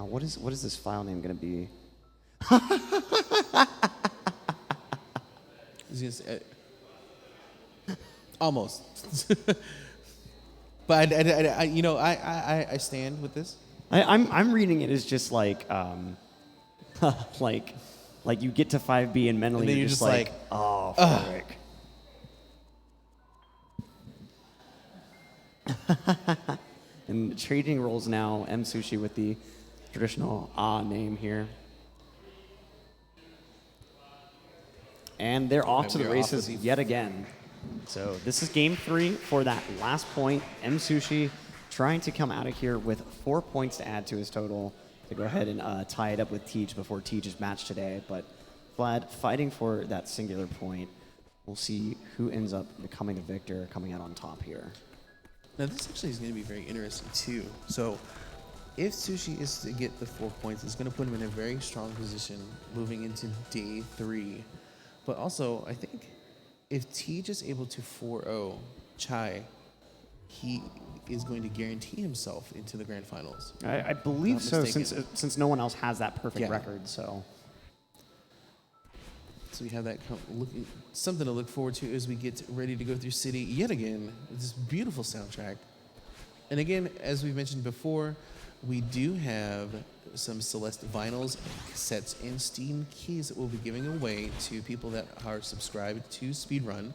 Now, what is this file name going to be? Almost. But I stand with this. I'm reading it as just like like you get to 5B and mentally And then you're just like oh frick. And trading roles now, Msushi with the traditional name here. And they're off to the races yet again. So this is game 3 for that last point. Msushi trying to come out of here with 4 points to add to his total to go ahead and tie it up with Teej before Teej's match today. But Vlad fighting for that singular point. We'll see who ends up becoming the victor, coming out on top here. Now this actually is going to be very interesting too. So if Sushi is to get the 4 points, it's going to put him in a very strong position moving into day 3. But also, I think if Teej is able to 4-0 Chai, he is going to guarantee himself into the grand finals. I believe so, since no one else has that perfect record. So we have that something to look forward to as we get ready to go through City yet again with this beautiful soundtrack. And again, as we mentioned before, we do have some Celeste vinyls, cassettes, and Steam keys that we'll be giving away to people that are subscribed to Speedrun.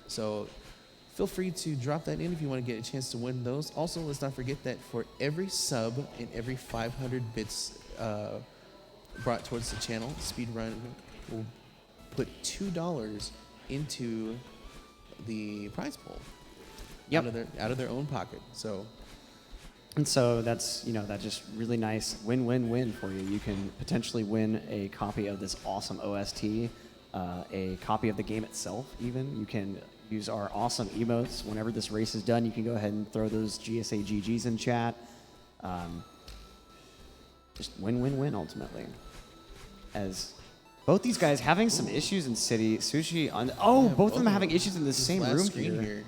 So feel free to drop that in if you want to get a chance to win those. Also, let's not forget that for every sub and every 500 bits brought towards the channel, Speedrun will put $2 into the prize pool out of their own pocket. And so that's, that's just really nice win-win-win for you. You can potentially win a copy of this awesome OST, a copy of the game itself even. You can use our awesome emotes. Whenever this race is done, you can go ahead and throw those GSA GGs in chat. Just win-win-win ultimately. As both these guys having some issues in City. Sushi on... Oh, both of them having issues in the same room here.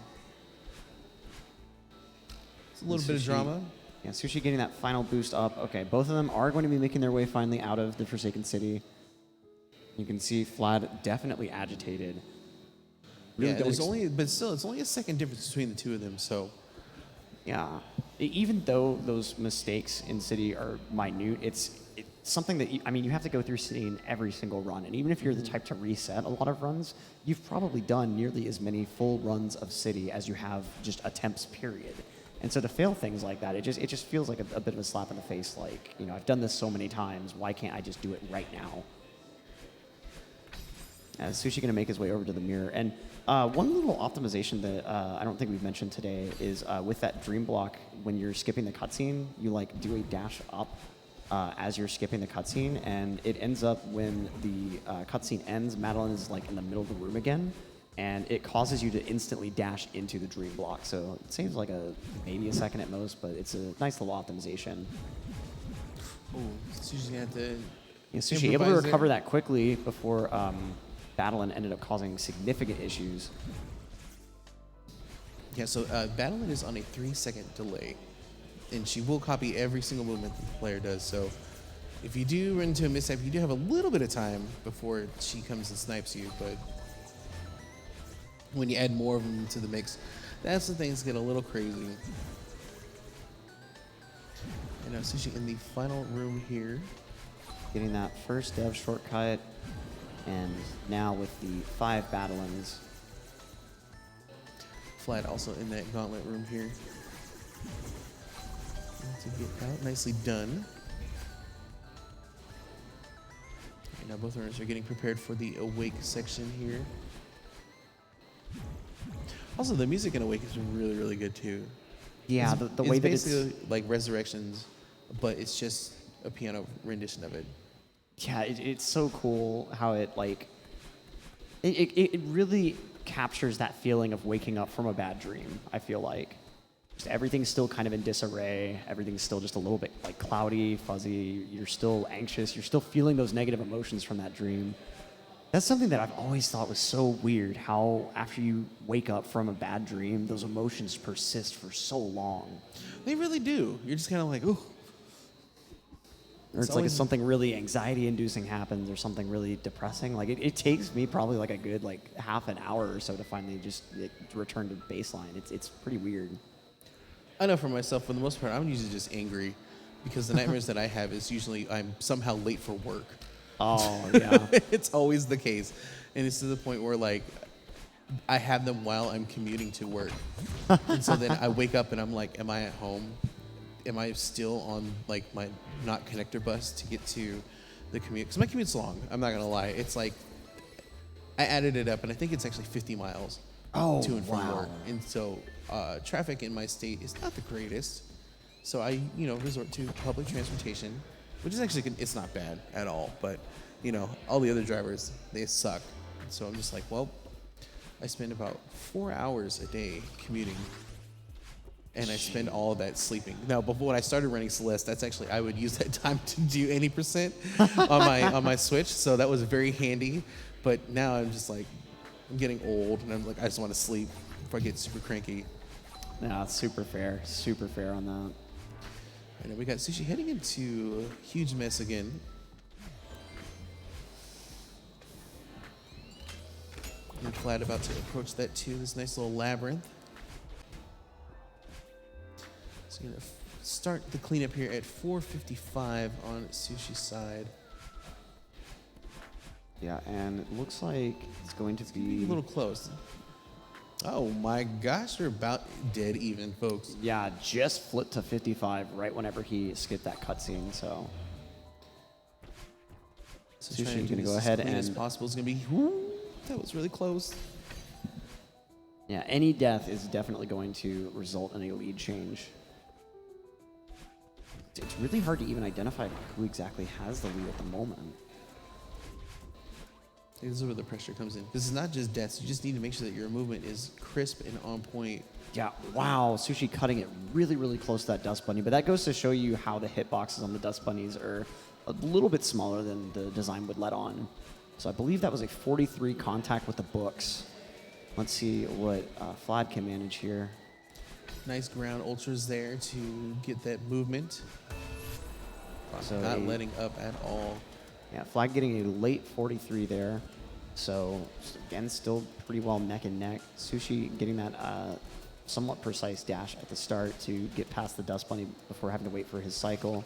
It's a little bit of drama. Yeah, Sushi getting that final boost up. Okay, both of them are going to be making their way finally out of the Forsaken City. You can see Vlad definitely agitated. Really it's only a second difference between the two of them, so. Yeah, even though those mistakes in City are minute, it's something that, you have to go through City in every single run. And even if you're the type to reset a lot of runs, you've probably done nearly as many full runs of City as you have just attempts, period. And so to fail things like that, it just feels like a bit of a slap in the face. Like, I've done this so many times. Why can't I just do it right now? Sushi going to make his way over to the mirror. And one little optimization that I don't think we've mentioned today is with that dream block, when you're skipping the cutscene, you do a dash up as you're skipping the cutscene, and it ends up when the cutscene ends, Madeline is in the middle of the room again. And it causes you to instantly dash into the dream block. So it saves maybe a second at most, but it's a nice little optimization. Oh, Sushi's gonna have to. Yeah, Sushi able to recover that quickly before Battlein ended up causing significant issues. Yeah, so Battlein is on a 3-second delay, and she will copy every single movement that the player does. So if you do run into a mishap, you do have a little bit of time before she comes and snipes you, but when you add more of them to the mix, that's when things get a little crazy. And now Sushi in the final room here. Getting that first dev shortcut, and now with the 5 Battleins. Vlad also in that gauntlet room here. To get out, nicely done. Right, now both runners are getting prepared for the Awake section here. Also, the music in Awake is really, really good too. Yeah, the way that it's basically like Resurrections, but it's just a piano rendition of it. Yeah, it's so cool how it it really captures that feeling of waking up from a bad dream. I feel like just everything's still kind of in disarray. Everything's still just a little bit cloudy, fuzzy. You're still anxious. You're still feeling those negative emotions from that dream. That's something that I've always thought was so weird, how after you wake up from a bad dream, those emotions persist for so long. They really do. You're just kind of like, ooh. Or it's like if something really anxiety-inducing happens or something really depressing, like it takes me probably like a good like half an hour or so to finally just return to baseline. It's pretty weird. I know for myself, for the most part, I'm usually just angry because the nightmares that I have is usually I'm somehow late for work. Oh, yeah. It's always the case. And it's to the point where, like, I have them while I'm commuting to work. And so then I wake up and I'm like, am I at home? Am I still on, like, my not connector bus to get to the commute? Because my commute's long. I'm not going to lie. It's like, I added it up, and I think it's actually 50 miles to and from work. And so traffic in my state is not the greatest. So I, resort to public transportation, which is actually, it's not bad at all. But, all the other drivers, they suck. So I'm just like, well, I spend about 4 hours a day commuting, and I spend all of that sleeping. Now, before when I started running Celeste, that's actually, I would use that time to do 80% on my Switch. So that was very handy. But now I'm just like, I'm getting old, and I'm like, I just want to sleep before I get super cranky. Yeah, it's super fair on that. And then we got Sushi heading into a huge mess again. And Flat about to approach that too, this nice little labyrinth. So we're going to start the cleanup here at 4:55 on Sushi's side. Yeah, and it looks like it's going to be A little close. Oh my gosh, we're about dead even, folks. Yeah, just flipped to 55 right whenever he skipped that cutscene. So Sushi's gonna go ahead as clean as and possible. It's gonna be. Whoo, that was really close. yeah, any death is definitely going to result in a lead change. It's really hard to even identify who exactly has the lead at the moment. This is where the pressure comes in. This is not just deaths. You just need to make sure that your movement is crisp and on point. Yeah, wow, Sushi cutting it really, really close to that dust bunny. But that goes to show you how the hitboxes on the dust bunnies are a little bit smaller than the design would let on. So I believe that was a 43 contact with the books. Let's see what Flad can manage here. Nice ground ultras there to get that movement. So not letting up at all. Yeah, Flag getting a late 43 there. So, again, still pretty well neck and neck. Sushi getting that somewhat precise dash at the start to get past the dust bunny before having to wait for his cycle.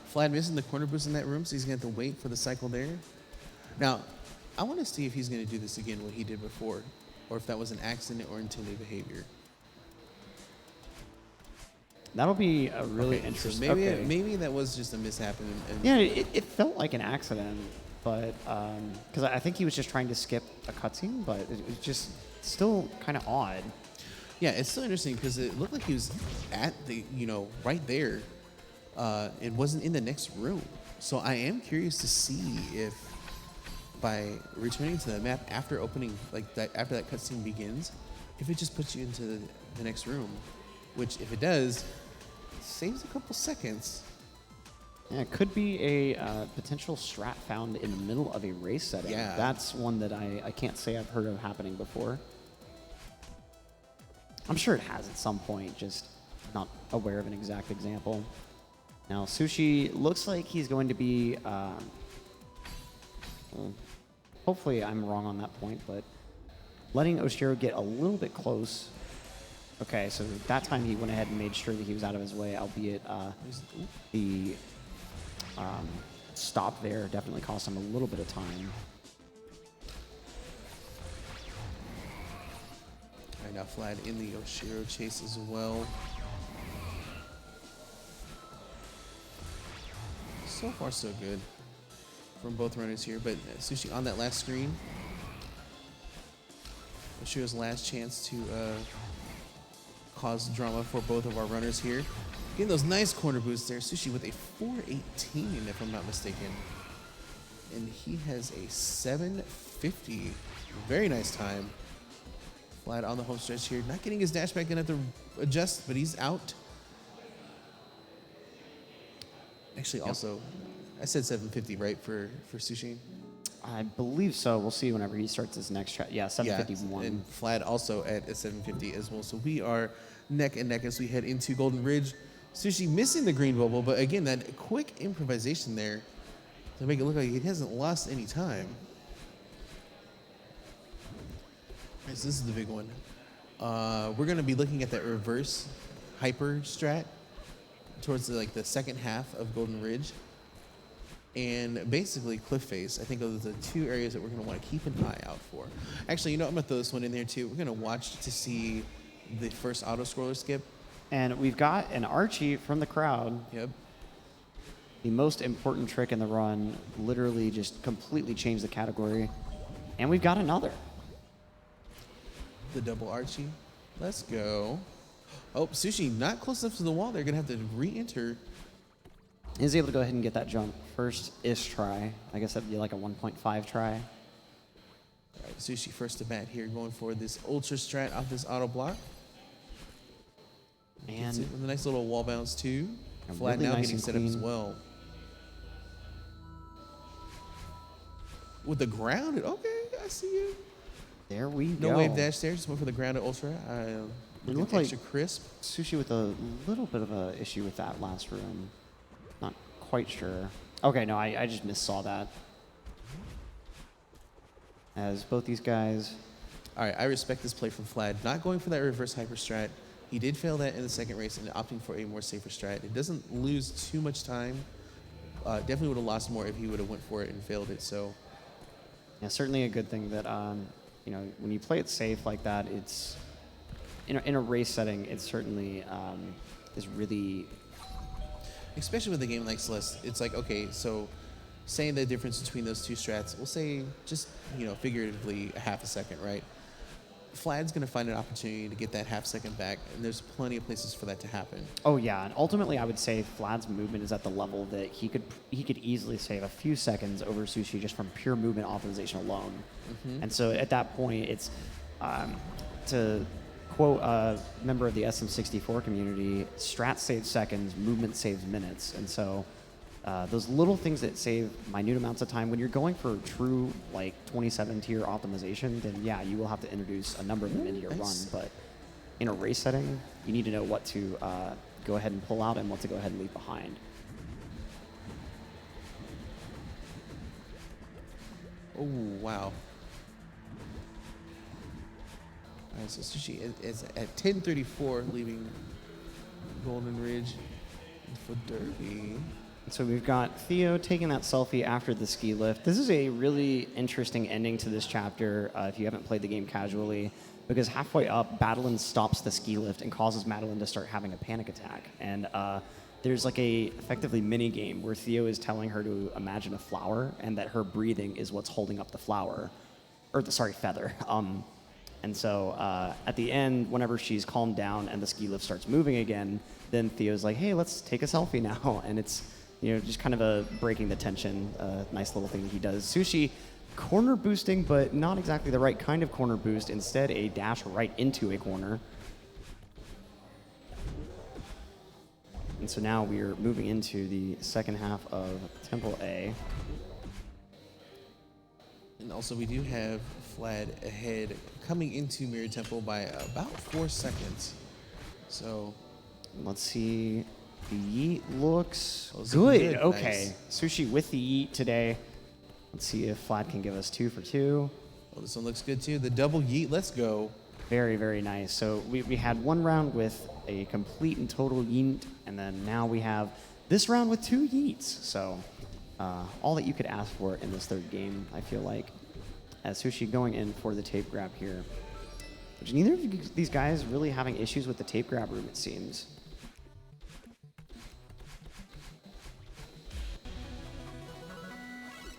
Flad missing the corner boost in that room, so he's going to have to wait for the cycle there. Now, I want to see if he's going to do this again, what he did before, or if that was an accident or intended behavior. That'll be a really interesting. So maybe that was just a mishap. Yeah, it felt like an accident, but because I think he was just trying to skip a cutscene, but it was just still kind of odd. Yeah, it's still interesting because it looked like he was at the right there, and wasn't in the next room. So I am curious to see if by returning to the map after opening after that cutscene begins, if it just puts you into the next room. Which, if it does, saves a couple seconds. Yeah, it could be a potential strat found in the middle of a race setting. Yeah. That's one that I can't say I've heard of happening before. I'm sure it has at some point, just not aware of an exact example. Now, Sushi looks like he's going to be... hopefully I'm wrong on that point, but letting Oshiro get a little bit close. Okay, so that time he went ahead and made sure that he was out of his way, albeit the stop there definitely cost him a little bit of time. All right, now Flad in the Oshiro chase as well. So far, so good from both runners here, but Sushi on that last screen. Oshiro's last chance to cause drama for both of our runners here. Getting those nice corner boosts there. Sushi with a 4:18, if I'm not mistaken. And he has a 7:50. Very nice time. Flat on the home stretch here. Not getting his dash back, gonna have to adjust, but he's out. Actually, also, I said 7:50, right, for Sushi? I believe so. We'll see whenever he starts his next track. Yeah, 7:51. And Flad also at a 7:50 as well. So we are neck and neck as we head into Golden Ridge. Sushi missing the green bubble, but again, that quick improvisation there to make it look like he hasn't lost any time. All right, so this is the big one. We're going to be looking at that reverse hyper strat towards the second half of Golden Ridge. And basically cliff face. I think those are the two areas that we're going to want to keep an eye out for. Actually, I'm going to throw this one in there too. We're going to watch to see the first auto scroller skip. And we've got an Archie from the crowd. Yep. The most important trick in the run, literally just completely changed the category. And we've got another. The double Archie. Let's go. Oh, Sushi not close enough to the wall. They're going to have to re-enter. Is able to go ahead and get that jump first-ish try. I guess that'd be like a 1.5 try. All right, Sushi first to bat here, going for this ultra strat off this auto block. And with a nice little wall bounce too. Flat really now nice getting and set up as clean. well. With the grounded, okay, I see you. there we No go. wave dash there, just went for the grounded ultra. It Looking looked like extra crisp. Sushi with a little bit of a issue with that last room. Not quite sure. Okay, no, I just missaw that. As both these guys, All right, I respect this play from Flad. Not going for that reverse hyper strat. He did fail that in the second race and opting for a more safer strat. It doesn't lose too much time. Definitely would have lost more if he would have went for it and failed it. So, yeah, certainly a good thing that when you play it safe like that, it's in a race setting, it certainly is really. especially with a game like Celeste, it's like, okay, so saying the difference between those two strats, we'll say just, figuratively a half a second, right? Flad's going to find an opportunity to get that half second back, and there's plenty of places for that to happen. Oh yeah, and ultimately I would say Flad's movement is at the level that he could easily save a few seconds over Sushi just from pure movement optimization alone. Mm-hmm. And so at that point, it's to quote a member of the SM64 community, strat saves seconds, movement saves minutes. And so those little things that save minute amounts of time, when you're going for true 27 tier optimization, then yeah, you will have to introduce a number of them into your run. But in a race setting, you need to know what to go ahead and pull out and what to go ahead and leave behind. Oh, wow. All right, so Sushi is at 10:34, leaving Golden Ridge for Derby. So we've got Theo taking that selfie after the ski lift. This is a really interesting ending to this chapter if you haven't played the game casually, because halfway up, Madeline stops the ski lift and causes Madeline to start having a panic attack. And there's effectively mini game where Theo is telling her to imagine a flower and that her breathing is what's holding up the flower, feather. And so at the end, whenever she's calmed down and the ski lift starts moving again, then Theo's like, hey, let's take a selfie now. And it's just kind of a breaking the tension, nice little thing that he does. Sushi corner boosting, but not exactly the right kind of corner boost. Instead, a dash right into a corner. And so now we're moving into the second half of Temple A. And also, we do have Flad ahead coming into Mirror Temple by about 4 seconds. So let's see. The yeet looks Those good. good. Okay. Nice. Sushi with the yeet today. Let's see if Flad can give us 2 for 2. Oh, this one looks good too. The double yeet, let's go. Very, very nice. So we had one round with a complete and total yeet, and then now we have this round with 2 yeets. So all that you could ask for in this third game, I feel like. As Sushi going in for the tape grab here. Which neither of these guys really having issues with the tape grab room, it seems.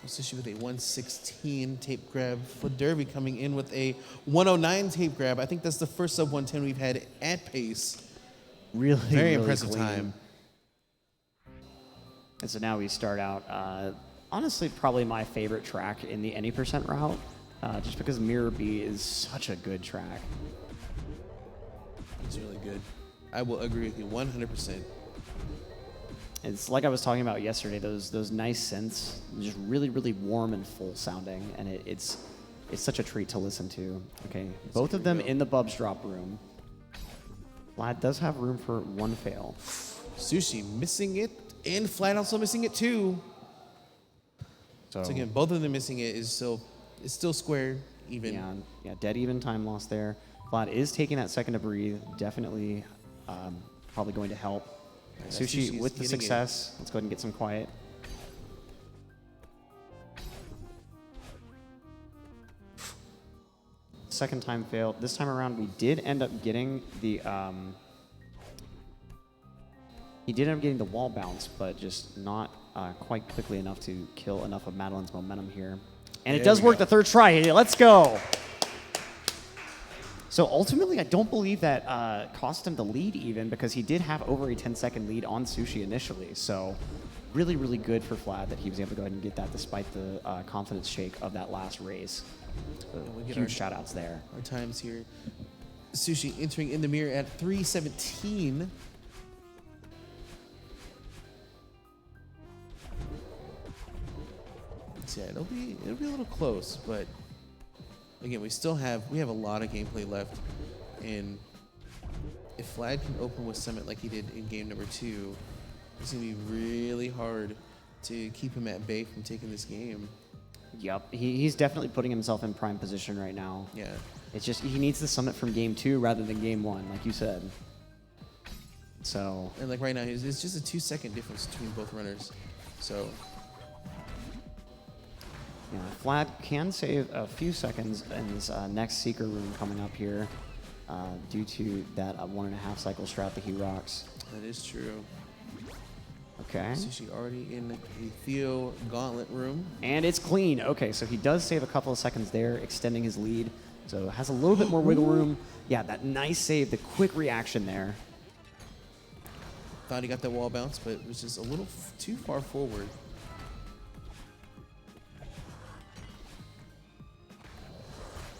Sushi with a 116 tape grab. Fladervy coming in with a 109 tape grab. I think that's the first sub 110 we've had at pace. Really, Very really impressive clean. time. And so now we start out, honestly, probably my favorite track in the any percent route, just because Mirror B is such a good track. It's really good. I will agree with you 100%. It's like I was talking about yesterday, those nice synths, just really, really warm and full sounding, and it's such a treat to listen to. Okay, both of them in the Bubs drop room. Vlad does have room for one fail. Sushi missing it, and Flat also missing it too. So again, both of them missing it is still square even. Yeah, dead even time loss there. Flat is taking that second to breathe. Definitely, probably going to help. Sushi with the success. Let's go ahead and get some quiet. Second time failed. This time around, we did end up getting the. He did end up getting the wall bounce, but just not quite quickly enough to kill enough of Madeline's momentum here. And it does work the third try. Let's go. So ultimately, I don't believe that cost him the lead even, because he did have over a 10-second lead on Sushi initially. So really, really good for Flad that he was able to go ahead and get that despite the confidence shake of that last race. Huge shout outs there. Our times here. Sushi entering in the mirror at 3:17. Yeah, it'll be a little close, but again, we have a lot of gameplay left, and if Vlad can open with Summit like he did in game number 2, it's gonna be really hard to keep him at bay from taking this game. Yep, he's definitely putting himself in prime position right now. Yeah, it's just he needs the Summit from game 2 rather than game 1, like you said. So and like right now, it's just a 2-second difference between both runners. So. Yeah, Vlad can save a few seconds in this next Seeker room coming up here due to that 1.5 cycle strat that he rocks. That is true. Okay. Sushi already in the Theo Gauntlet room. And it's clean. Okay, so he does save a couple of seconds there, extending his lead. So has a little bit more wiggle room. Yeah, that nice save, the quick reaction there. Thought he got that wall bounce, but it was just a little too far forward.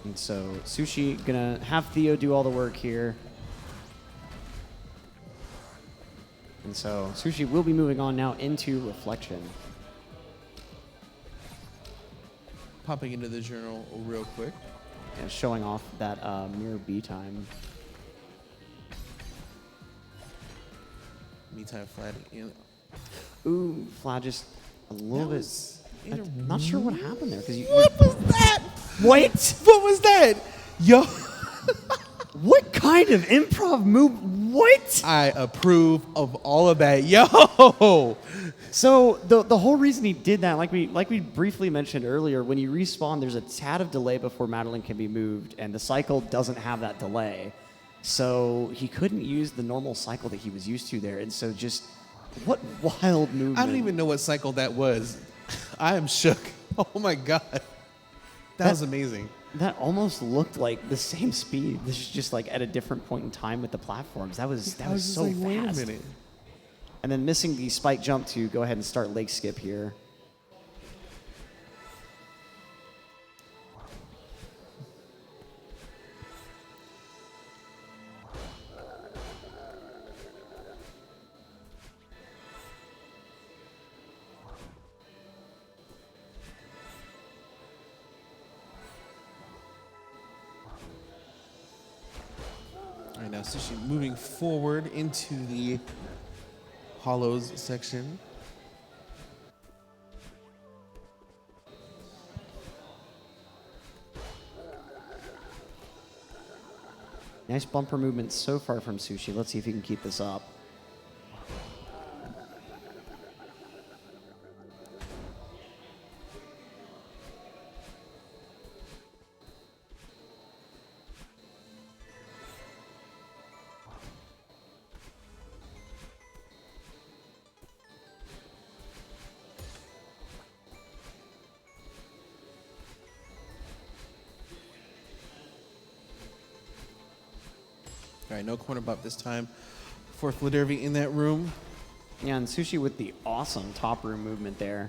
And so Sushi gonna have Theo do all the work here. And so Sushi will be moving on now into Reflection. Popping into the journal real quick. And showing off that mirror B time. Me time Flat in. Ooh, Flat just a little bit. I'm not sure what happened there. What was that? What? What was that? Yo. What kind of improv move? What? I approve of all of that. Yo. So the whole reason he did that, like we briefly mentioned earlier, when you respawn, there's a tad of delay before Madeline can be moved, and the cycle doesn't have that delay. So he couldn't use the normal cycle that he was used to there, and so just what wild movement. I don't even know what cycle that was. I am shook. Oh my God. That was amazing. That almost looked like the same speed. This is just like at a different point in time with the platforms. That was so like, fast. Wait a minute. And then missing the spike jump to go ahead and start leg skip here. All right, now Sushi moving forward into the hollows section. Nice bumper movement so far from Sushi. Let's see if he can keep this up. All right, no corner bump this time for Fladervy in that room. Yeah, and Sushi with the awesome top room movement there.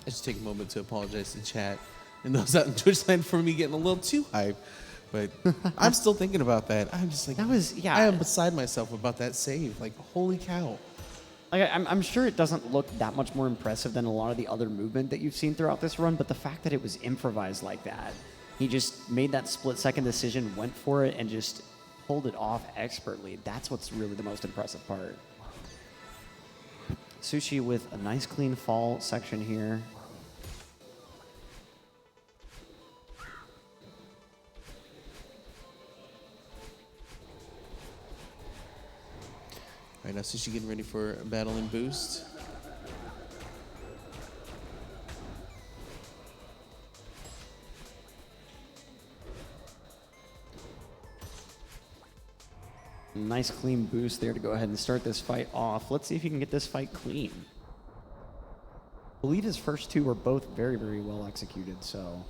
I just take a moment to apologize to chat and those out in Twitch land for me getting a little too hype. But I'm still thinking about that. I'm just like, That was, yeah. I am beside myself about that save. Like, holy cow. Like, I'm sure it doesn't look that much more impressive than a lot of the other movement that you've seen throughout this run, but the fact that it was improvised like that, he just made that split-second decision, went for it, and just pulled it off expertly. That's what's really the most impressive part. Sushi with a nice clean fall section here. All right, now Sushi getting ready for battle and boost. Nice clean boost there to go ahead and start this fight off. Let's see if he can get this fight clean. I believe his first two were both very, very well executed, so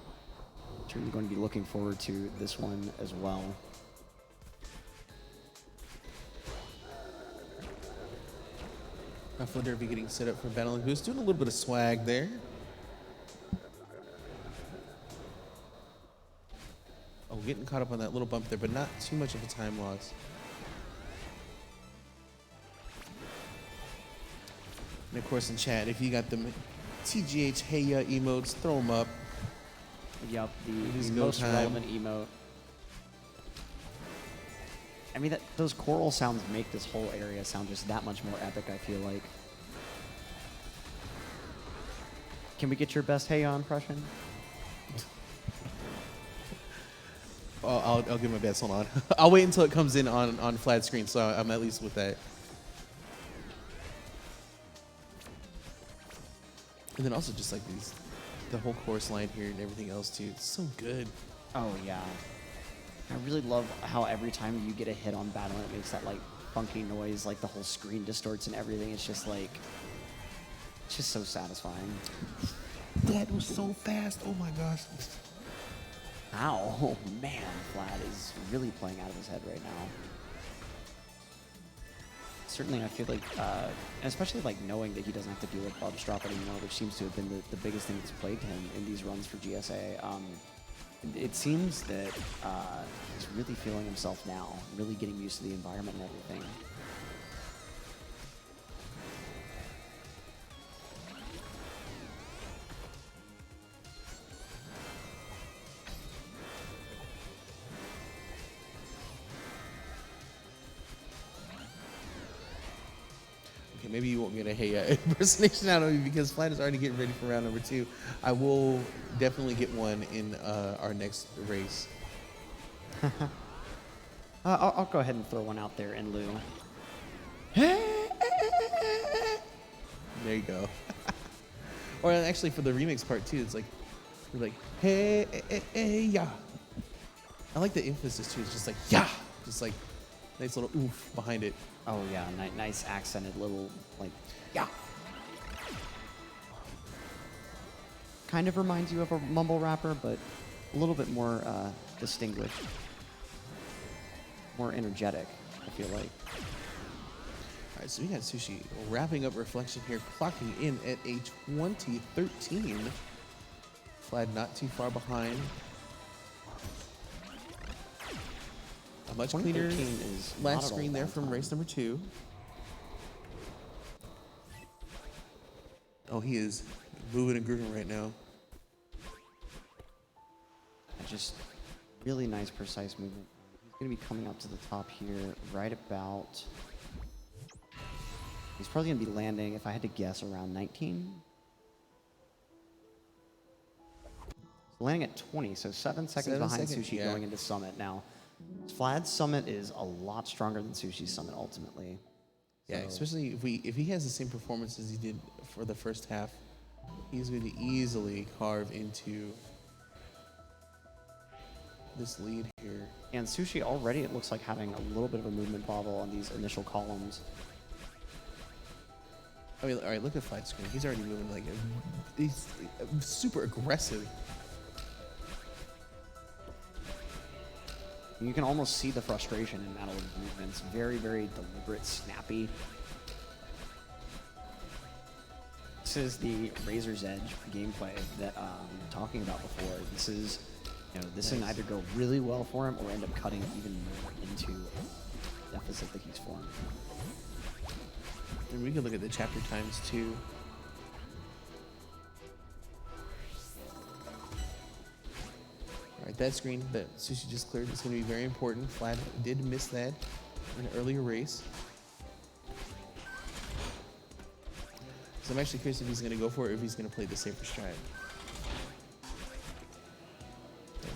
certainly going to be looking forward to this one as well. Fladervy getting set up for battle and boost, doing a little bit of swag there. Oh, getting caught up on that little bump there, but not too much of a time loss. And of course in chat, if you got them TGH Hey Ya emotes, throw them up. Yup, It is the go most time. relevant emote. I mean, those choral sounds make this whole area sound just that much more epic, I feel like. Can we get your best Hey Ya impression? I'll give my best. Hold on. I'll wait until it comes in on flat screen, so I'm at least with that. And then also just like the whole chorus line here and everything else too. It's so good. Oh, yeah. I really love how every time you get a hit on battle, it makes that, like, funky noise, like the whole screen distorts and everything. It's just, like, it's just so satisfying. That was so fast. Oh my gosh. Ow. Oh, man. Vlad is really playing out of his head right now. Certainly, I feel like, especially like knowing that he doesn't have to deal with Bub's drop anymore, which seems to have been the biggest thing that's plagued him in these runs for GSA. It seems that he's really feeling himself now, really getting used to the environment and everything. Okay, maybe you won't get a Hey Ya impersonation out of me because Flat is already getting ready for round number 2. I will definitely get one in our next race. I'll go ahead and throw one out there in lieu. There you go. Or actually for the remix part too, it's like, you're like, hey, hey, hey, yeah. I like the emphasis too. It's just like, yeah. Just like, nice little oomph behind it. Oh yeah, nice accented little, like, yeah. Kind of reminds you of a mumble rapper, but a little bit more distinguished. More energetic, I feel like. All right, so we got Sushi wrapping up Reflection here, clocking in at a 2013. Flag not too far behind. A much cleaner is last screen there from race number 2. Oh, he is moving and grooving right now. Just really nice, precise movement. He's going to be coming up to the top here right about... He's probably going to be landing, if I had to guess, around 19. Landing at 20, so 7 seconds behind Sushi going into Summit. Now, Vlad's Summit is a lot stronger than Sushi's Summit ultimately. Yeah, especially if he has the same performance as he did for the first half, he's going to easily carve into this lead here. And Sushi already, it looks like, having a little bit of a movement bobble on these initial columns. I mean, all right, look at flat screen. He's already moving like he's super aggressive. You can almost see the frustration in Madelyn's movements. Very, very deliberate, snappy. This is the Razor's Edge gameplay that we were talking about before. This is, this can either go really well for him or end up cutting even more into the deficit that he's formed. And we can look at the chapter times too. All right, that screen that Sushi just cleared is going to be very important. Flad did miss that in an earlier race. So I'm actually curious if he's going to go for it or if he's going to play the safer strat.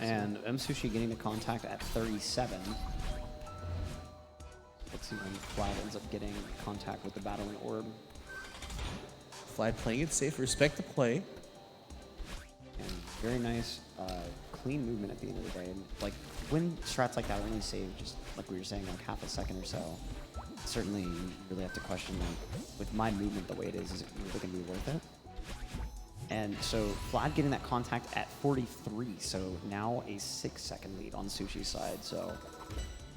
And Msushi getting the contact at 37. Let's see when Flad ends up getting contact with the battling orb. Flad playing it safe, respect the play. And very nice, clean movement at the end of the day. And like when strats like that only save just like we were saying, like half a second or so. Certainly, you really have to question like with my movement the way it is it really going to be worth it? And so Flad getting that contact at 43, so now a 6-second lead on Sushi's side. So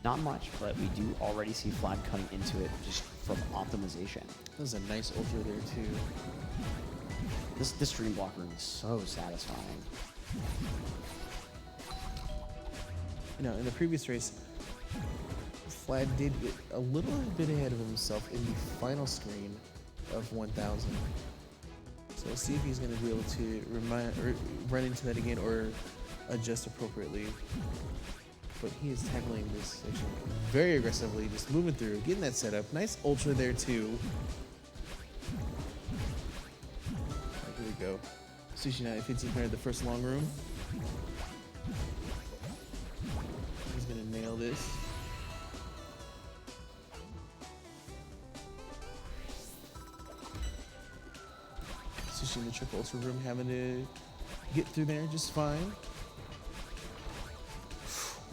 not much, but we do already see Flad cutting into it just from optimization. That was a nice ultra there too. This dream block room is so satisfying. You know, in the previous race, Flad did get a little bit ahead of himself in the final screen of 1000. So we'll see if he's going to be able to run into that again or adjust appropriately. But he is tackling this section very aggressively, just moving through, getting that set up. Nice ultra there too. Right, here we go. Msushi100 1500, the first long room. He's going to nail this. Sushi in the triple ultra room having to get through there just fine.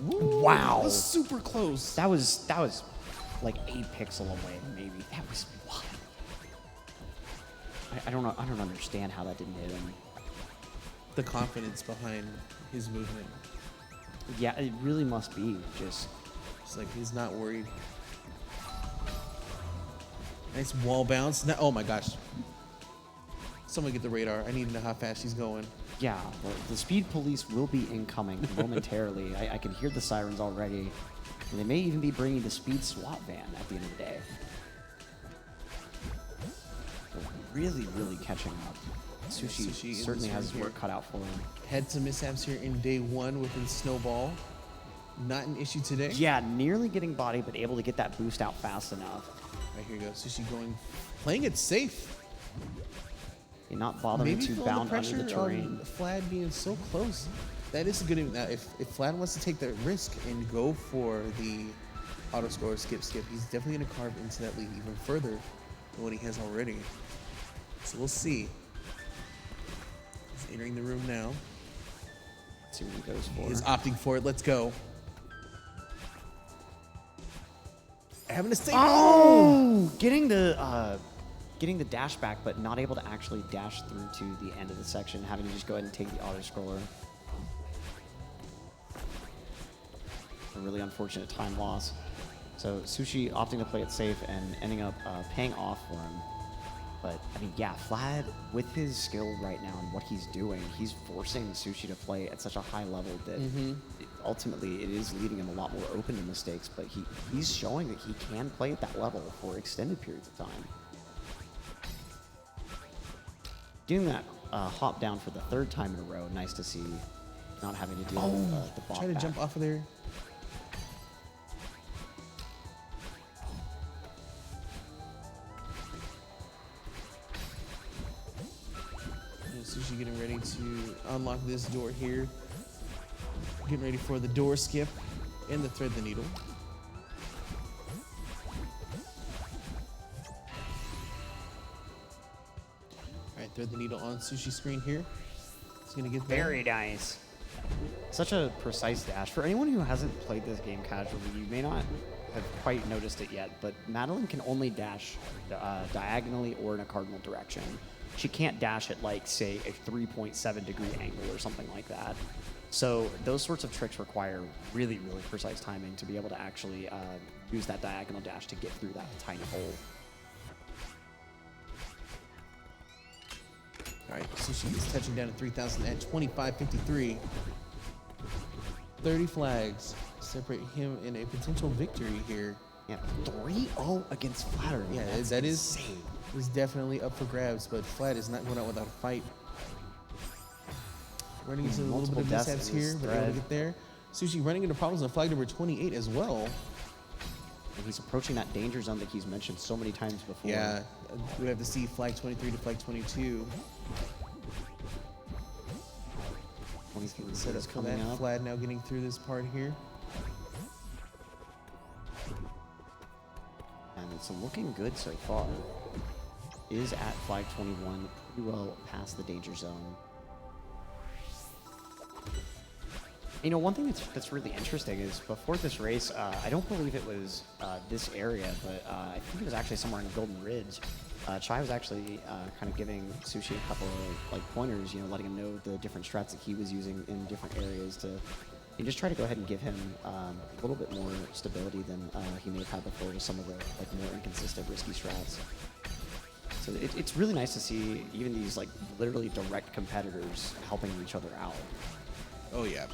Woo, Wow. that was super close. That was like a pixel away, maybe. That was wild. I don't know. I don't understand how that didn't hit him. The confidence behind his movement. Yeah, it really must be just. It's like he's not worried. Nice wall bounce. Oh my gosh. Someone get the radar. I need to know how fast she's going. Yeah, the speed police will be incoming momentarily. I can hear the sirens already. And they may even be bringing the speed SWAT van at the end of the day. They're really, really catching up. Sushi certainly has his work cut out for him. Had some mishaps here in day one within Snowball. Not an issue today. Yeah, nearly getting body, but able to get that boost out fast enough. Right, here you go. Sushi playing it safe. You're not bothering Maybe to feeling bound the under pressure the terrain. on Flad being so close. That is a good. Now, if Flad wants to take that risk and go for the auto score skip, he's definitely going to carve into that lead even further than what he has already. So we'll see. He's entering the room now. Let's see what he goes for. He's opting for it. Let's go. Having to stay. Oh! Getting the dash back, but not able to actually dash through to the end of the section, having to just go ahead and take the auto scroller. A really unfortunate time loss. So Sushi opting to play it safe and ending up paying off for him. But I mean, yeah, Flad with his skill right now and what he's doing, he's forcing Sushi to play at such a high level that ultimately it is leading him a lot more open to mistakes. But he's showing that he can play at that level for extended periods of time. Doing that hop down for the third time in a row, nice to see. Not having to deal with the ball. Try to jump off of there. And Sushi getting ready to unlock this door here. Getting ready for the door skip and the thread the needle. Thread the needle on Sushi screen here. It's gonna get very nice. Such a precise dash. For anyone who hasn't played this game casually, you may not have quite noticed it yet, but Madeline can only dash diagonally or in a cardinal direction. She can't dash at like, say, a 3.7 degree angle or something like that. So those sorts of tricks require really, really precise timing to be able to actually use that diagonal dash to get through that tiny hole. All right, Sushi is touching down at 3,000 at 25.53. 30 flags separate him in a potential victory here. Yeah, 3-0 against Fladervy. Yeah, That's that insane. is definitely up for grabs, but Flat is not going out without a fight. Running into a little bit of deaths mishaps in this here, but able to thread. get there. Sushi running into problems on flag number 28 as well. And he's approaching that danger zone that he's mentioned so many times before. Yeah, we have to see flag 23 to flag 22. He's Set up for coming that. up. Flad now getting through this part here. And it's looking good so far. Is at flag 21, pretty well past the danger zone. You know, one thing that's really interesting is before this race, I don't believe it was this area, but I think it was actually somewhere in Golden Ridge. Chai was actually kind of giving Sushi a couple of like pointers, you know, letting him know the different strats that he was using in different areas to just try to go ahead and give him a little bit more stability than he may have had before with some of the like more inconsistent risky strats. So it's really nice to see even these like literally direct competitors helping each other out. Oh, yeah.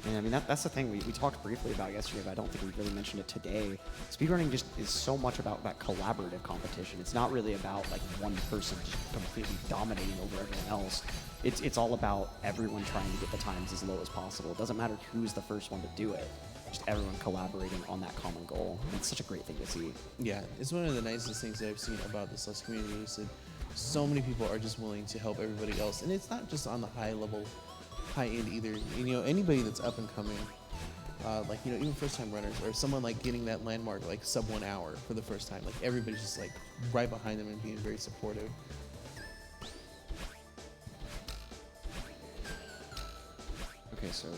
And I mean, that's the thing we talked briefly about yesterday, but I don't think we really mentioned it today. Speedrunning just is so much about that collaborative competition. It's not really about like one person just completely dominating over everyone else. It's all about everyone trying to get the times as low as possible. It doesn't matter who's the first one to do it. Just everyone collaborating on that common goal. And it's such a great thing to see. Yeah, it's one of the nicest things that I've seen about the Celeste community is that so many people are just willing to help everybody else. And it's not just on the high end either. You know, anybody that's up and coming, like, you know, even first time runners or someone like getting that landmark like sub 1 hour for the first time, like everybody's just like right behind them and being very supportive. Okay, so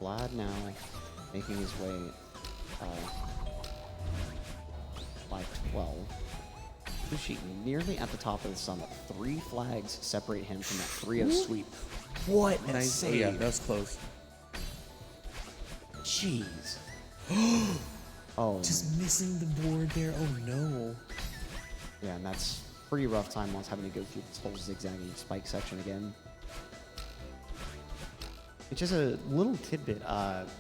Vlad now making his way by 12. Sushi nearly at the top of the summit. 3 flags separate him from that 3-0 sweep. What a Nice. save. Yeah, that's close. Jeez. Oh, Just missing the board there. Oh no. yeah, and that's pretty rough time once having to go through this whole zigzagging spike section again. It's just a little tidbit.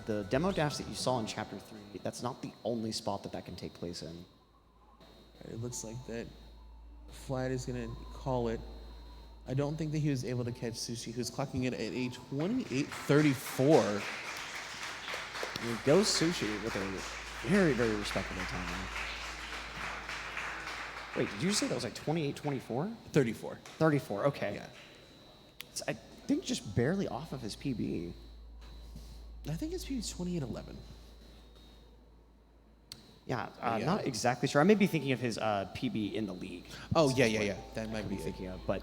The demo dash that you saw in Chapter 3, that's not the only spot that can take place in. It looks like that Flat is going to call it. I don't think that he was able to catch Sushi, who's clocking it at a 28:34. Goes Sushi with a very, very respectable time. Wait, did you say that was like 28-24? 34. 34, okay. Yeah. It's, I think just barely off of his PB. I think it's 28:11. Yeah, Yeah. not exactly sure. I may be thinking of his PB in the league. Oh, yeah. That might I'd be be it. thinking of, but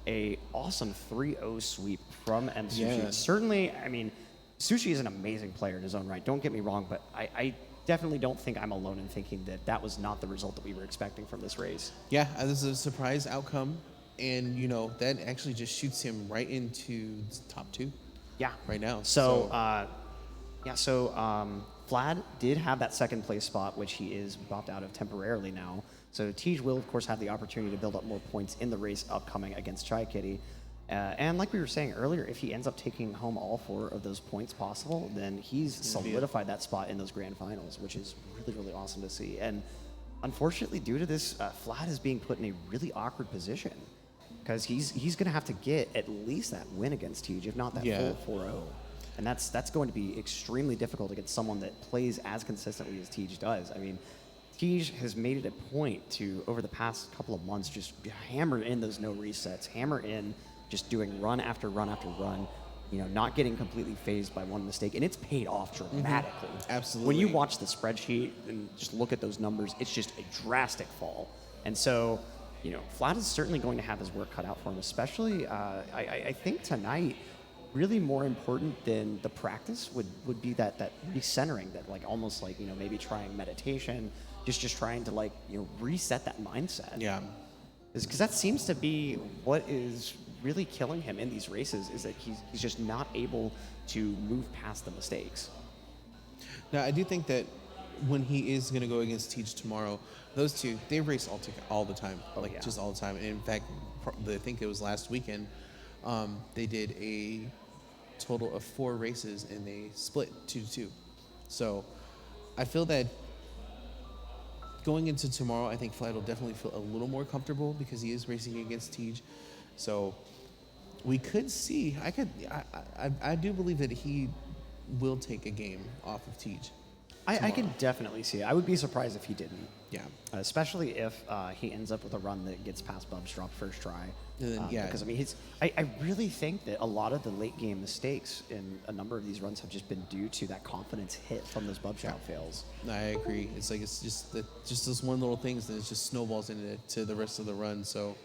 a awesome 3-0 sweep from Msushi. Yeah. Certainly, I mean, Sushi is an amazing player in his own right. Don't get me wrong, but I definitely don't think I'm alone in thinking that that was not the result that we were expecting from this race. Yeah, this is a surprise outcome. And, you know, that actually just shoots him right into top 2 Yeah. right now. So, Vlad did have that second place spot, which he is bopped out of temporarily now. So Tej will, of course, have the opportunity to build up more points in the race upcoming against Chai Kitty. And like we were saying earlier, if he ends up taking home all 4 of those points possible, then he's solidified that spot in those grand finals, which is really, really awesome to see. And unfortunately, due to this, Vlad is being put in a really awkward position because he's going to have to get at least that win against Tej, if not that full 4-0. And that's going to be extremely difficult against someone that plays as consistently as Tej does. I mean, Tej has made it a point to, over the past couple of months, just hammer in those no resets, hammer in just doing run after run after run, you know, not getting completely phased by one mistake. And it's paid off dramatically. Absolutely. When you watch the spreadsheet and just look at those numbers, it's just a drastic fall. And so, you know, Vlad is certainly going to have his work cut out for him, especially, I think tonight, really more important than the practice would be that recentering, that like almost like, you know, maybe trying meditation, just trying to like, you know, reset that mindset. Yeah. Because that seems to be what is really killing him in these races, is that he's just not able to move past the mistakes. Now, I do think that when he is going to go against Tej tomorrow, those two, they race all the time, just all the time. And in fact, I think it was last weekend, they did a total of 4 races, and they split 2-2. So I feel that going into tomorrow, I think Fladd will definitely feel a little more comfortable because he is racing against Tej. So we could see. I do believe that he will take a game off of Tej. I can definitely see it. I would be surprised if he didn't. Yeah. Especially if he ends up with a run that gets past Bub's drop first try. And then, yeah. Because, I mean, I really think that a lot of the late game mistakes in a number of these runs have just been due to that confidence hit from those Bub shot fails. I agree. It's like it's just those one little things that it just snowballs into the rest of the run. So,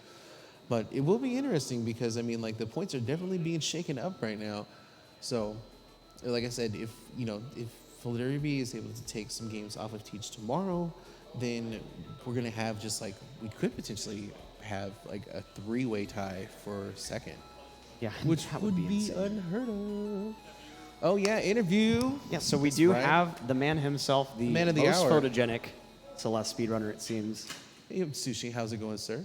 but it will be interesting because, I mean, like, the points are definitely being shaken up right now. So, like I said, if Fladervy is able to take some games off of Tej tomorrow, then we're going to have we could potentially have like a 3-way tie for second. Yeah. Which would be unheard of. Oh, yeah, interview. Yeah, so we do have the man himself, the man of the most hour. photogenic Celeste speedrunner, it seems. Hey, Msushi, how's it going, sir?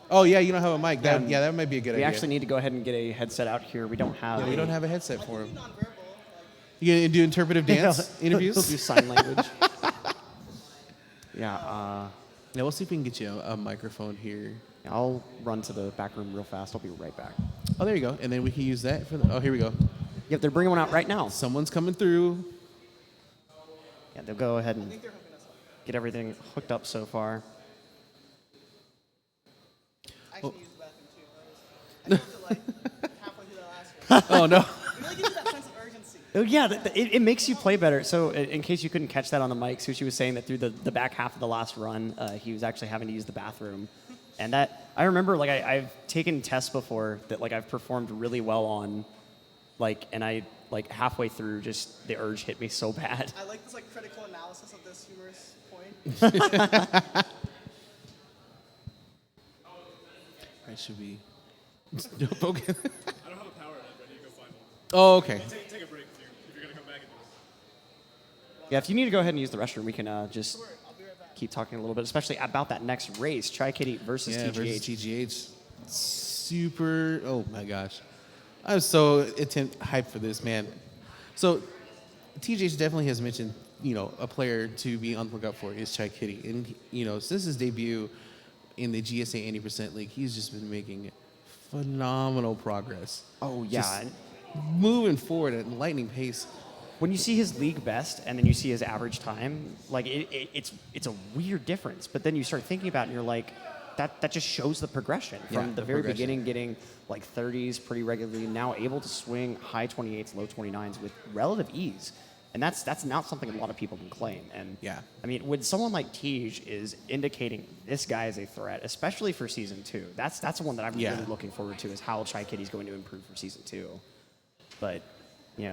Oh, yeah, you don't have a mic. That might be a good idea. We actually need to go ahead and get a headset out here. We don't have we don't have a headset for him. You gonna do interpretive dance interviews? He'll do sign language. Yeah, we'll see if we can get you a microphone here. I'll run to the back room real fast. I'll be right back. Oh, there you go. And then we can use that for oh, here we go. Yep, they're bringing one out right now. Someone's coming through. Yeah, they'll go ahead and get everything hooked up so far. I actually used the bathroom too. I used it like halfway through the last one. Oh, no. It really gives you that sense of urgency. Oh, yeah, it makes you play better. So in case you couldn't catch that on the mic, Sushi was saying that through the back half of the last run, he was actually having to use the bathroom. And that, I remember, like, I've taken tests before that, like, I've performed really well on, like, and I, like, halfway through, just the urge hit me so bad. I like this like critical analysis of this humorous point. Right, should we? Jump, okay. I don't have a power head ready to go find one. Oh, okay. Take a break if you're going to come back and do this. Yeah, if you need to go ahead and use the restroom, we can just I'll be right back. keep talking a little bit, especially about that next race, Tri-Kitty versus TGH. Versus TGH. Super. Oh my gosh, I'm so hyped for this, man. So TGH definitely has mentioned, a player to be on the lookout for is Tri-Kitty, and since his debut in the GSA 80% league, he's just been making phenomenal progress. Oh, yeah. Just moving forward at lightning pace. When you see his league best and then you see his average time, like, it's a weird difference. But then you start thinking about it and you're like, that just shows the progression from the very beginning, getting like 30s pretty regularly, now able to swing high 28s, low 29s with relative ease. And that's not something a lot of people can claim. And Yeah. I mean, when someone like Tej is indicating this guy is a threat, especially for season 2, that's the one that I'm really looking forward to, is how Tri-Kitty's going to improve for season 2. But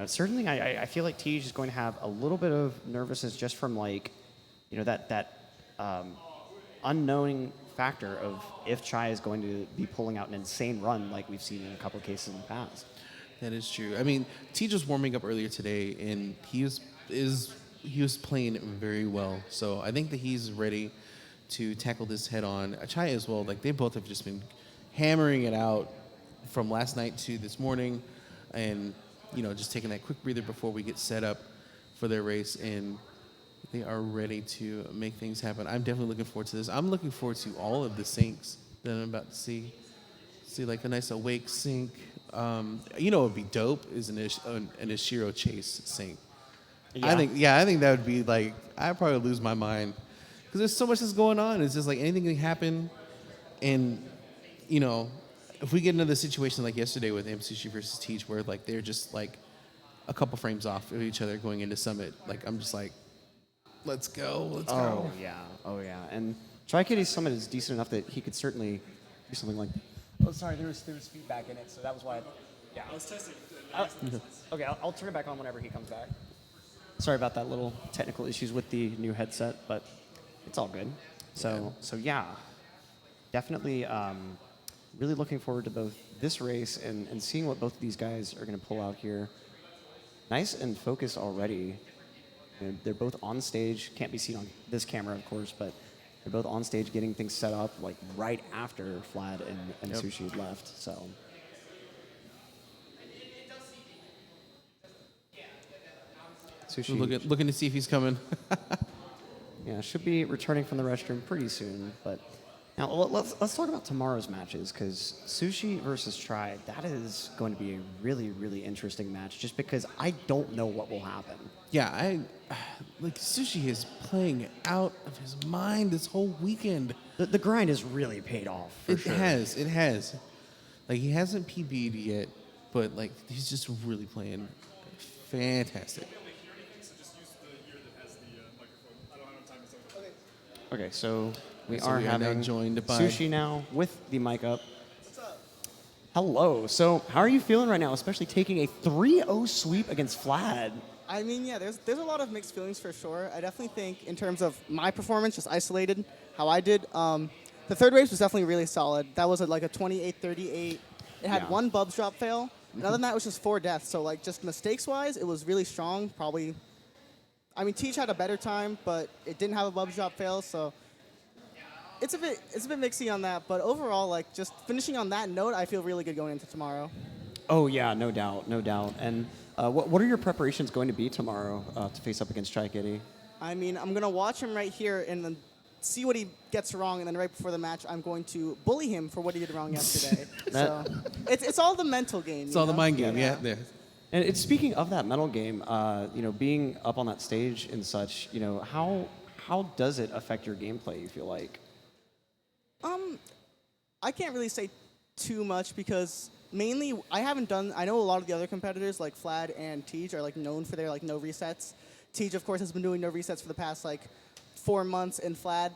certainly I feel like Tej is going to have a little bit of nervousness just from, like, that unknowing factor of if Chai is going to be pulling out an insane run like we've seen in a couple of cases in the past. That is true. I mean, Tej was warming up earlier today, and he was playing very well. So I think that he's ready to tackle this head on. Chai as well. Like, they both have just been hammering it out from last night to this morning, and just taking that quick breather before we get set up for their race, and they are ready to make things happen. I'm definitely looking forward to this. I'm looking forward to all of the syncs that I'm about to see. See, like, a nice awake sync. What would be dope is an Ishiro chase sync. Yeah. I think that would be like, I'd probably lose my mind because there's so much that's going on. It's just like anything can happen, and if we get into the situation like yesterday with Msushi versus Tej, where like they're just like a couple frames off of each other going into Summit, like I'm just like, let's go. Oh yeah. And Tri-Kitty's Summit is decent enough that he could certainly do something like. Oh, sorry, there was feedback in it, so that was why. Yeah. I was testing. Okay, I'll turn it back on whenever he comes back. Sorry about that, little technical issues with the new headset, but it's all good. So yeah, definitely really looking forward to both this race and seeing what both of these guys are going to pull out here. Nice and focused already. They're both on stage. Can't be seen on this camera, of course, but they're both on stage getting things set up, like, right after Fladd and Sushi left. So Sushi. Looking to see if he's coming. Yeah, should be returning from the restroom pretty soon. But now let's talk about tomorrow's matches, because Sushi versus Tribe, that is going to be a really, really interesting match, just because I don't know what will happen. Yeah, Sushi is playing out of his mind this whole weekend. The grind has really paid off. It has. Like, he hasn't PB'd yet, but like he's just really playing fantastic. Okay, so we So are we are now having joined by- Sushi now with the mic up. What's up? Hello. So how are you feeling right now, especially taking a 3-0 sweep against Flad? I mean, yeah, there's a lot of mixed feelings for sure. I definitely think in terms of my performance, just isolated, how I did, the third race was definitely really solid. That was like a 28-38. It had Yeah. one Bubs drop fail. And other than that, it was just 4 deaths. So like just mistakes-wise, it was really strong. Probably, I mean, Teach had a better time, but it didn't have a Bubs drop fail. So it's a bit mixy on that. But overall, like just finishing on that note, I feel really good going into tomorrow. Oh yeah, no doubt. And what are your preparations going to be tomorrow to face up against Tri-Kitty? I mean, I'm going to watch him right here and then see what he gets wrong, and then right before the match, I'm going to bully him for what he did wrong yesterday. So it's all the mental game. It's all the mind game, yeah. There. And it's speaking of that mental game, being up on that stage and such, how does it affect your gameplay, you feel like? I can't really say too much because mainly I know a lot of the other competitors like Flad and Tej are like known for their like no resets. Tej, of course, has been doing no resets for the past like 4 months, and Flad,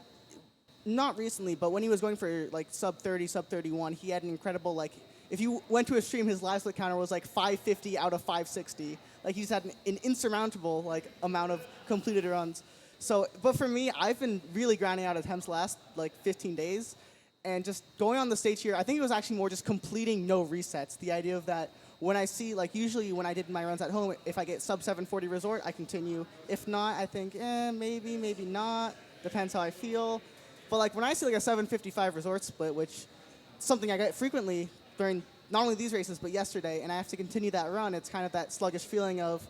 not recently, but when he was going for like sub 30, sub 31, he had an incredible like. If you went to a stream, his live split counter was like 550 out of 560. Like he's had an insurmountable like amount of completed runs. So, but for me, I've been really grinding out attempts last like 15 days, and just going on the stage here. I think it was actually more just completing no resets. The idea of that when I see like usually when I did my runs at home, if I get sub 740 resort, I continue. If not, I think maybe not. Depends how I feel. But like when I see like a 755 resort split, which is something I get frequently during not only these races but yesterday, and I have to continue that run, it's kind of that sluggish feeling of,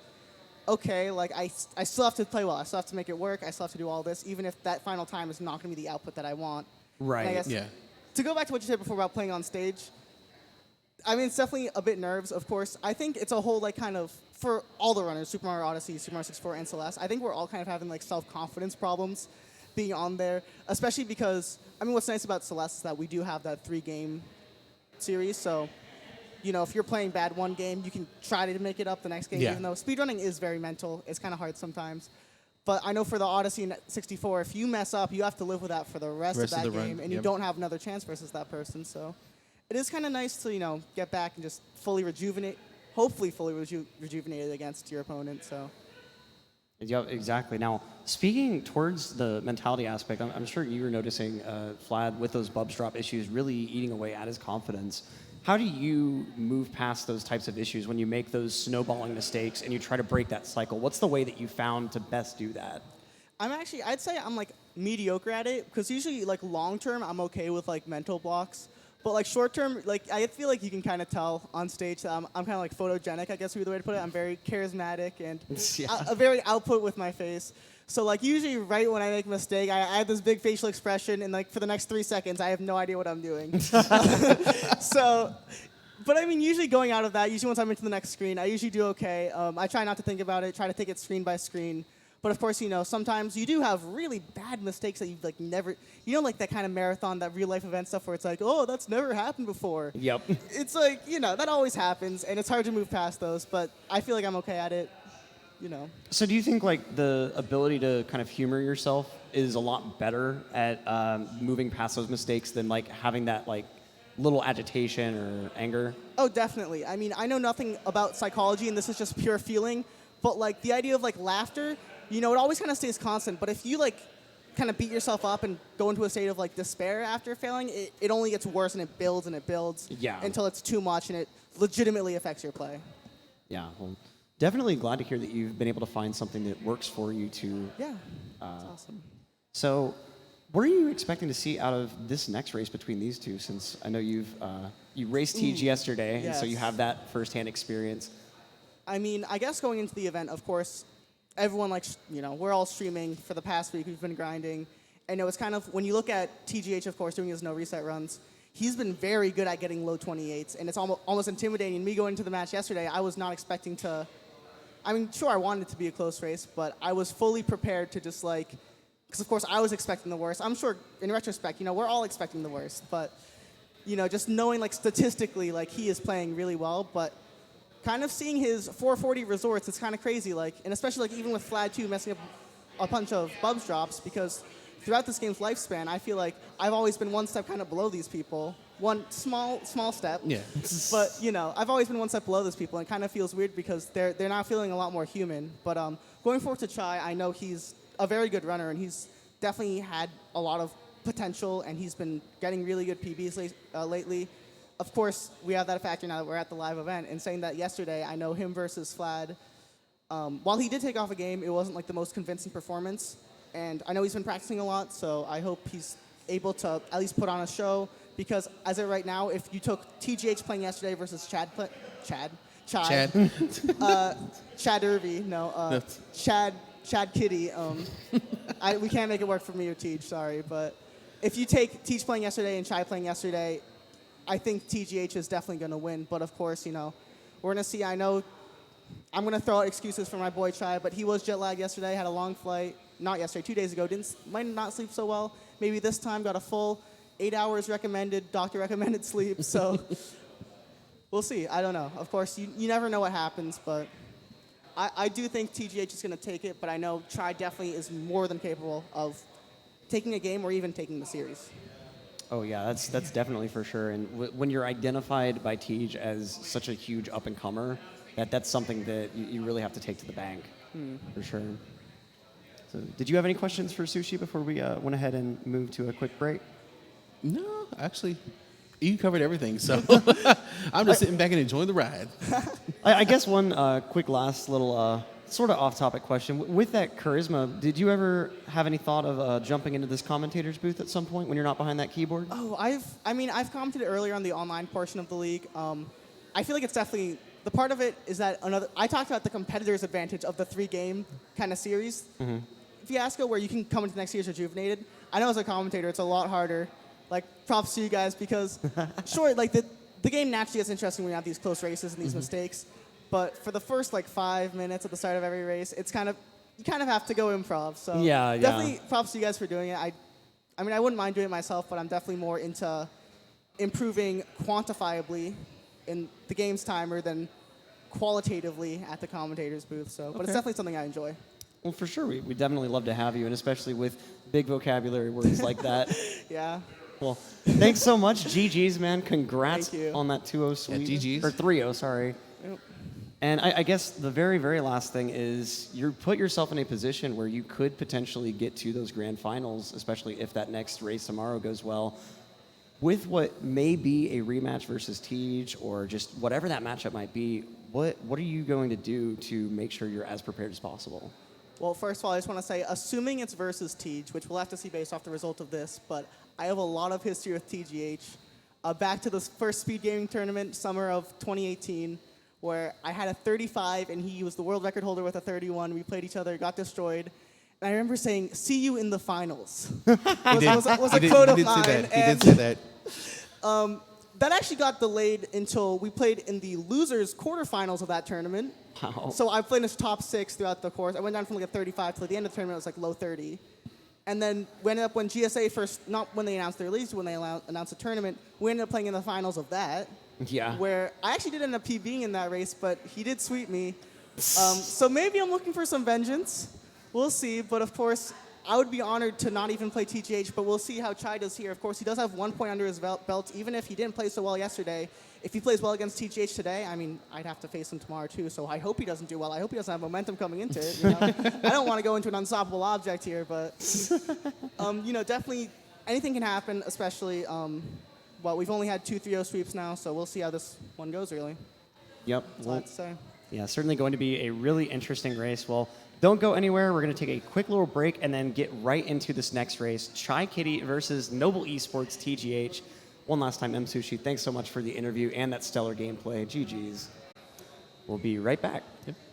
okay, like I still have to play well. I still have to make it work. I still have to do all this, even if that final time is not going to be the output that I want. Right. And I guess Yeah. to go back to what you said before about playing on stage, I mean, it's definitely a bit nerves, of course. I think it's a whole, like, kind of, for all the runners, Super Mario Odyssey, Super Mario 64, and Celeste, I think we're all kind of having, like, self-confidence problems being on there, especially because, I mean, what's nice about Celeste is that we do have that 3-game series, so, if you're playing bad one game, you can try to make it up the next game, Yeah. even though speedrunning is very mental. It's kind of hard sometimes. But I know for the Odyssey and 64, if you mess up, you have to live with that for the rest of that the game, run, and you yep. don't have another chance versus that person, so it is kind of nice to, get back and just fully rejuvenate, hopefully fully rejuvenated against your opponent. So. Yeah, exactly. Now, speaking towards the mentality aspect, I'm sure you were noticing Vlad with those Bubs drop issues really eating away at his confidence. How do you move past those types of issues when you make those snowballing mistakes and you try to break that cycle? What's the way that you found to best do that? I'd say I'm like mediocre at it, because usually like long term I'm okay with like mental blocks. But like short term, like I feel like you can kind of tell on stage that I'm kind of like photogenic, I guess would be the way to put it. I'm very charismatic and a very output with my face. So like usually right when I make a mistake, I have this big facial expression, and like for the next 3 seconds, I have no idea what I'm doing. So, but I mean, usually going out of that, usually once I'm into the next screen, I usually do okay. I try not to think about it, try to take it screen by screen. But of course, sometimes you do have really bad mistakes that you've like never, like that kind of marathon, that real life event stuff where it's like, oh, that's never happened before. Yep. It's like, that always happens, and it's hard to move past those, but I feel like I'm okay at it, So do you think like the ability to kind of humor yourself is a lot better at moving past those mistakes than like having that like little agitation or anger? Oh, definitely. I mean, I know nothing about psychology, and this is just pure feeling, but like the idea of like laughter, it always kind of stays constant. But if you like kind of beat yourself up and go into a state of like despair after failing, it only gets worse, and it builds until it's too much and it legitimately affects your play. Yeah, well, definitely glad to hear that you've been able to find something that works for you to. Yeah, that's awesome. So, what are you expecting to see out of this next race between these two? Since I know you raced TG yesterday, and so you yes. have that firsthand experience. I mean, I guess going into the event, of course, everyone we're all streaming for the past week. We've been grinding, and it was kind of when you look at TGH, of course, doing his no reset runs. He's been very good at getting low 28s, and it's almost intimidating. Me going into the match yesterday, I was not expecting to. I mean, sure, I wanted it to be a close race, but I was fully prepared to just because of course I was expecting the worst. I'm sure in retrospect, we're all expecting the worst, but just knowing statistically, he is playing really well, but kind of seeing his 440 resorts, it's kind of crazy, and especially even with Flad 2 messing up a bunch of Bubs drops, because throughout this game's lifespan, I feel like I've always been one step kind of below these people. One small step. Yeah. But, I've always been one step below these people, and it kind of feels weird because they're now feeling a lot more human. But going forward to Chai, I know he's a very good runner, and he's definitely had a lot of potential, and he's been getting really good PBs lately. Of course, we have that factor now that we're at the live event, and saying that yesterday, I know him versus Flad, while he did take off a game, it wasn't the most convincing performance. And I know he's been practicing a lot, so I hope he's able to at least put on a show. Because as of right now, if you took TGH playing yesterday versus Chad Irvy, Chad Kitty, we can't make it work for me or Tej, sorry. But if you take Tej playing yesterday and Chai playing yesterday, I think TGH is definitely going to win. But of course, we're going to see. I know I'm going to throw out excuses for my boy Chai, but he was jet lagged yesterday, had a long flight. Not yesterday, 2 days ago. Might not sleep so well. Maybe this time got a full 8 hours recommended, doctor recommended sleep. So we'll see. I don't know. Of course, you never know what happens, but I do think TGH is going to take it, but I know Chai definitely is more than capable of taking a game or even taking the series. Oh yeah, that's definitely for sure. And when you're identified by Tej as such a huge up-and-comer, that's something that you really have to take to the bank, for sure. So, did you have any questions for Sushi before we went ahead and moved to a quick break? No, actually, you covered everything, so I'm just sitting back and enjoying the ride. I guess one quick last little sort of off-topic question. With that charisma, did you ever have any thought of jumping into this commentator's booth at some point when you're not behind that keyboard? Oh, I've commented earlier on the online portion of the league. I feel like it's definitely the part of it is that I talked about the competitor's advantage of the 3-game kind of series. Mm-hmm. Fiasco, where you can come into next year's rejuvenated. I know as a commentator, it's a lot harder. Props to you guys because, sure, the game naturally gets interesting when you have these close races and these mistakes. But for the first 5 minutes at the start of every race, you kind of have to go improv. So yeah, definitely props to you guys for doing it. I wouldn't mind doing it myself, but I'm definitely more into improving quantifiably in the game's timer than qualitatively at the commentator's booth. So, but it's definitely something I enjoy. Well, for sure, we definitely love to have you, and especially with big vocabulary words like that. Yeah. Well, thanks so much. GG's, man. Congrats on that 2-0 sweep. Yeah, GG's. Or 3-0, sorry. Yep. And I guess the very, very last thing is you put yourself in a position where you could potentially get to those grand finals, especially if that next race tomorrow goes well. With what may be a rematch versus Tej or just whatever that matchup might be, what are you going to do to make sure you're as prepared as possible? Well, first of all, I just want to say, assuming it's versus Tej, which we'll have to see based off the result of this, but I have a lot of history with TGH. Back to the first speed gaming tournament, summer of 2018, where I had a 35 and he was the world record holder with a 31. We played each other, got destroyed. And I remember saying, "See you in the finals." was a quote of mine. He did say that. That actually got delayed until we played in the losers quarterfinals of that tournament. Wow. So I played in the top 6 throughout the course. I went down from a 35 to the end of the tournament. It was low 30. And then we ended up when GSA first, not when they announced their release, when they announced the tournament, we ended up playing in the finals of that. Yeah. Where I actually did end up PBing in that race, but he did sweep me. So maybe I'm looking for some vengeance. We'll see. But of course, I would be honored to not even play TGH, but we'll see how Chai does here. Of course, he does have 1 point under his belt, even if he didn't play so well yesterday. If he plays well against TGH today, I'd have to face him tomorrow too, so I hope he doesn't do well. I hope he doesn't have momentum coming into it. I don't want to go into an unstoppable object here, but definitely anything can happen, especially, we've only had 2 3-0 sweeps now, so we'll see how this one goes, really. Yep. That's all I have to say. Yeah, certainly going to be a really interesting race. Well, don't go anywhere. We're going to take a quick little break and then get right into this next race. Chai Kitty versus Noble Esports TGH. One last time, Msushi, thanks so much for the interview and that stellar gameplay. GG's. We'll be right back. Yep.